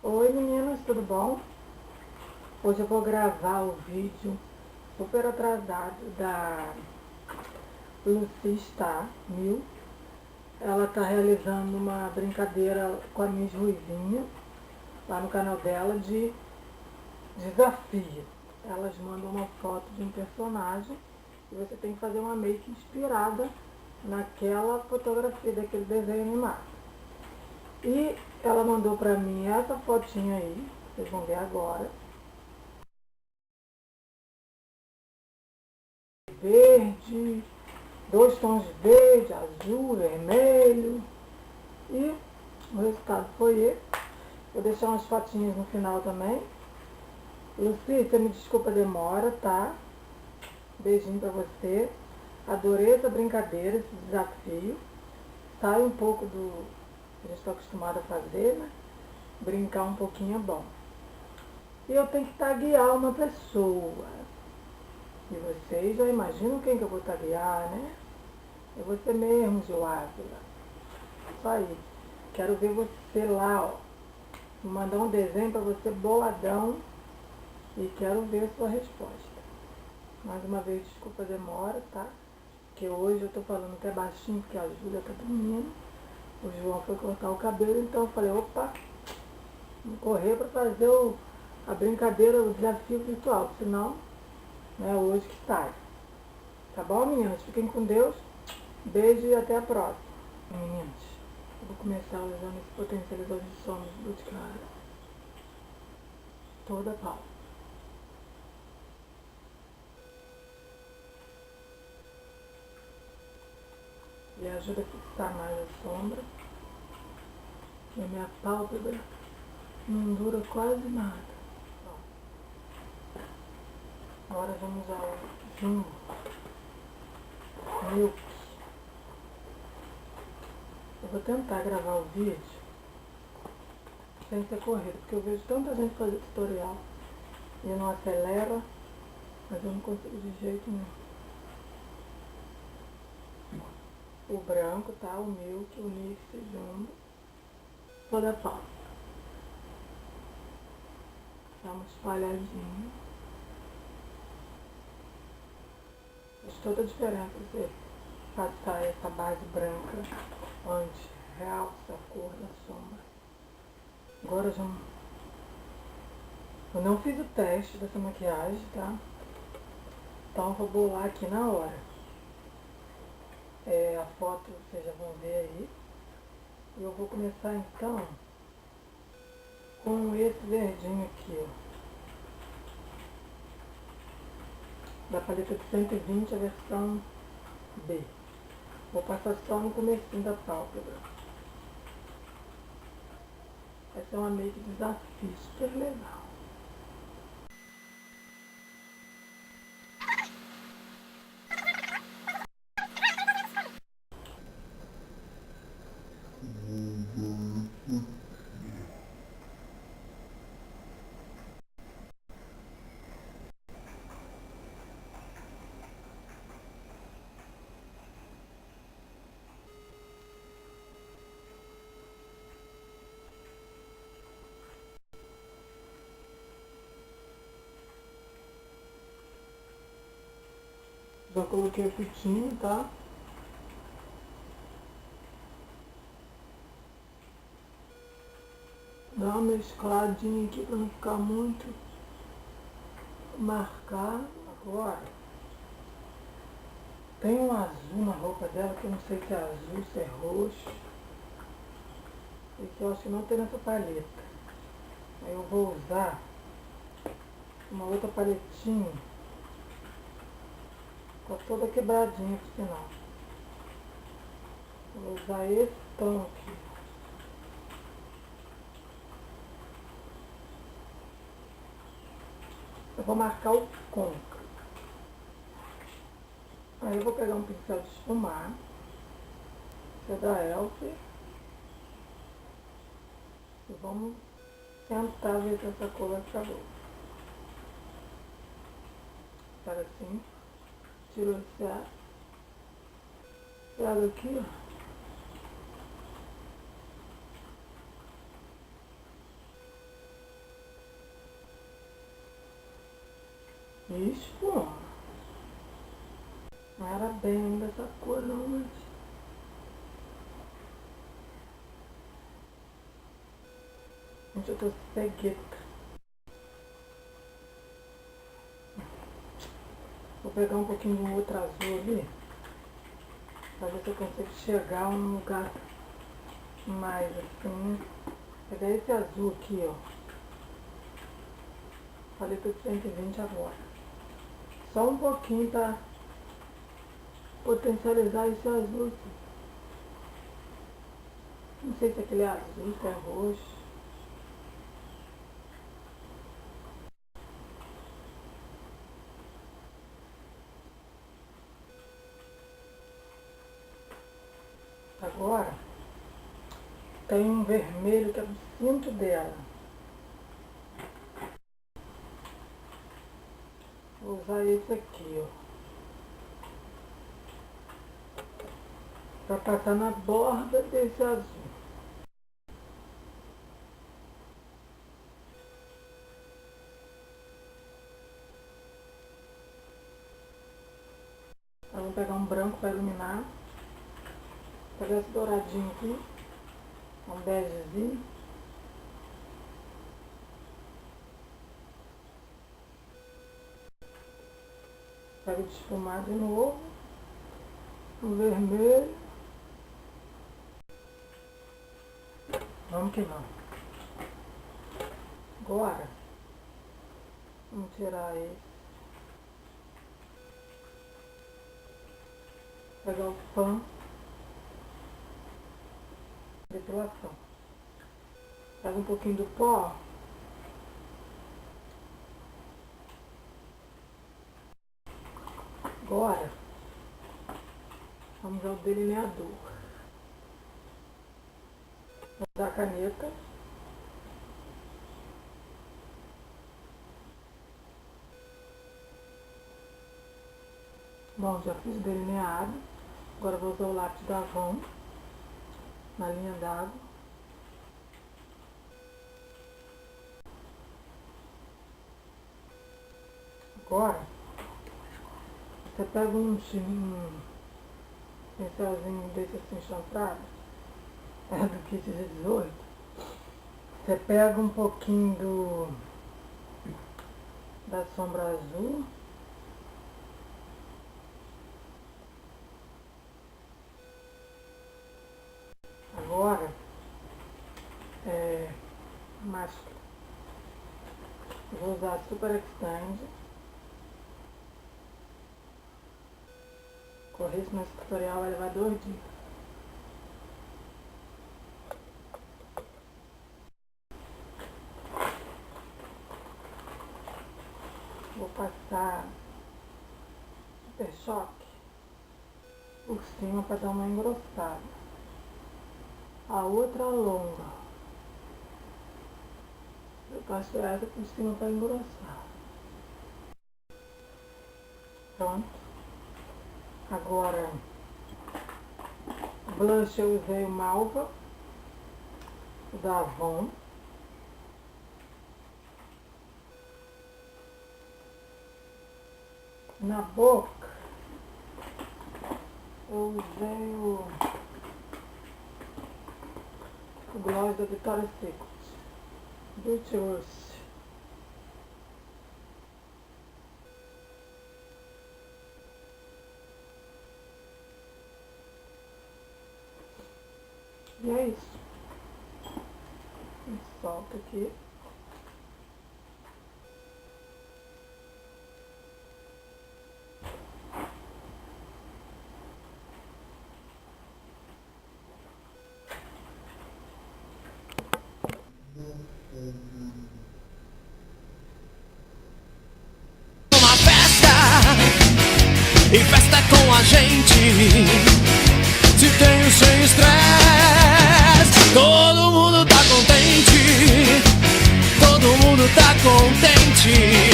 Oi meninas, tudo bom? Hoje eu vou gravar o vídeo super atrasado da Lucy Star Mil. Ela está realizando uma brincadeira com a Miss Ruivinha, lá no canal dela, de desafio. Elas mandam uma foto de um personagem e você tem que fazer uma make inspirada naquela fotografia, daquele desenho animado. E ela mandou pra mim essa fotinha aí, vocês vão ver agora. Verde, dois tons de verde, azul, vermelho. E o resultado foi esse. Vou deixar umas fotinhas no final também. Lucy, você me desculpa a demora, tá? Beijinho pra você. Adorei essa brincadeira, esse desafio. Sai um pouco do que a gente está acostumado a fazer, né? Brincar um pouquinho é bom. E eu tenho que taguear uma pessoa. E vocês já imaginam quem que eu vou taguear, né? É você mesmo, Gil Ávila. Isso aí. Quero ver você lá, ó. Vou mandar um desenho para você boladão e quero ver a sua resposta. Mais uma vez, desculpa a demora, tá? Porque hoje eu tô falando até baixinho porque a Júlia tá dormindo. O João foi cortar o cabelo, então eu falei, opa, vou correr para fazer a brincadeira, o desafio virtual, senão não é hoje que sai. Tá bom, meninas? Fiquem com Deus. Beijo e até a próxima. Meninas, eu vou começar usando esse potencializador de som do Boticário. Toda a pau. Ele ajuda a fixar mais a sombra. E a minha pálpebra não dura quase nada. Agora vamos ao Jumbo Milk. Eu vou tentar gravar o vídeo sem ter corrido, porque eu vejo tanta gente fazer tutorial e não acelera, mas eu não consigo de jeito nenhum. O branco, tá? O Milk, o Mix, o Jumbo. Toda pau. Dá uma espalhadinha. Faz toda a diferença você passar essa base branca onde realça a cor da sombra. Agora eu não fiz o teste dessa maquiagem, tá? Então eu vou bolar aqui na hora. A foto vocês já vão ver aí. E eu vou começar então com esse verdinho aqui, ó. Da paleta de 120, a versão B. Vou passar só no comecinho da pálpebra. Essa é uma make de desafio super legal. Já coloquei o pitinho, tá? Dá uma mescladinha aqui pra não ficar muito marcado. Agora, tem um azul na roupa dela, que eu não sei se é azul, se é roxo. E que eu acho que não tem nessa paleta. Aí eu vou usar uma outra paletinha. Tá toda quebradinha por sinal. Vou usar esse tom aqui. Eu vou marcar o côncavo. Aí eu vou pegar um pincel de esfumar. Esse é da Elf. E vamos tentar ver se essa cor vai ficar boa. Pega assim. Tiro esse ar. Pego aqui, ó. Isso. Não era bem ainda essa cor não, mas... Gente, eu tô cegueta. Vou pegar um pouquinho do outro azul ali. Pra ver se eu consigo chegar a um lugar mais assim. Vou pegar esse azul aqui, ó. Falei que 120 agora. Só um pouquinho pra potencializar esse azul aqui. Não sei se aquele é azul, se é roxo. Agora, tem um vermelho que é do cinto dela. Vou usar esse aqui, ó. Pra passar na borda desse azul. Então, vou pegar um branco para iluminar. Vou pegar esse douradinho aqui. Um begezinho. Pego de esfumar de novo. O vermelho. Vamos que vamos. Agora, vamos tirar esse. Pegar o pano. Depilação. Pega um pouquinho do pó. Agora, vamos usar o delineador. Vou usar a caneta. Bom, já fiz o delineado. Agora vou usar o lápis da Avon na linha d'água. Agora, você pega um pincelzinho desse assim chanfrado, é do kit de 18. Você pega um pouquinho da sombra azul. Agora, máscara. Vou usar Super Extend. Correr isso nesse tutorial vai levar 2 dias. Vou passar Super Choque por cima para dar uma engrossada. A outra longa. Eu passo essa por cima para engrossar. Pronto. Agora, blush eu usei o Malva, o da Avon. Na boca, eu usei o gloss da Victoria's Secret, Beauty Rose. E é isso. Solta aqui. Uma festa, e festa com a gente. Se tenho sem estresse, todo mundo tá contente. Todo mundo tá contente.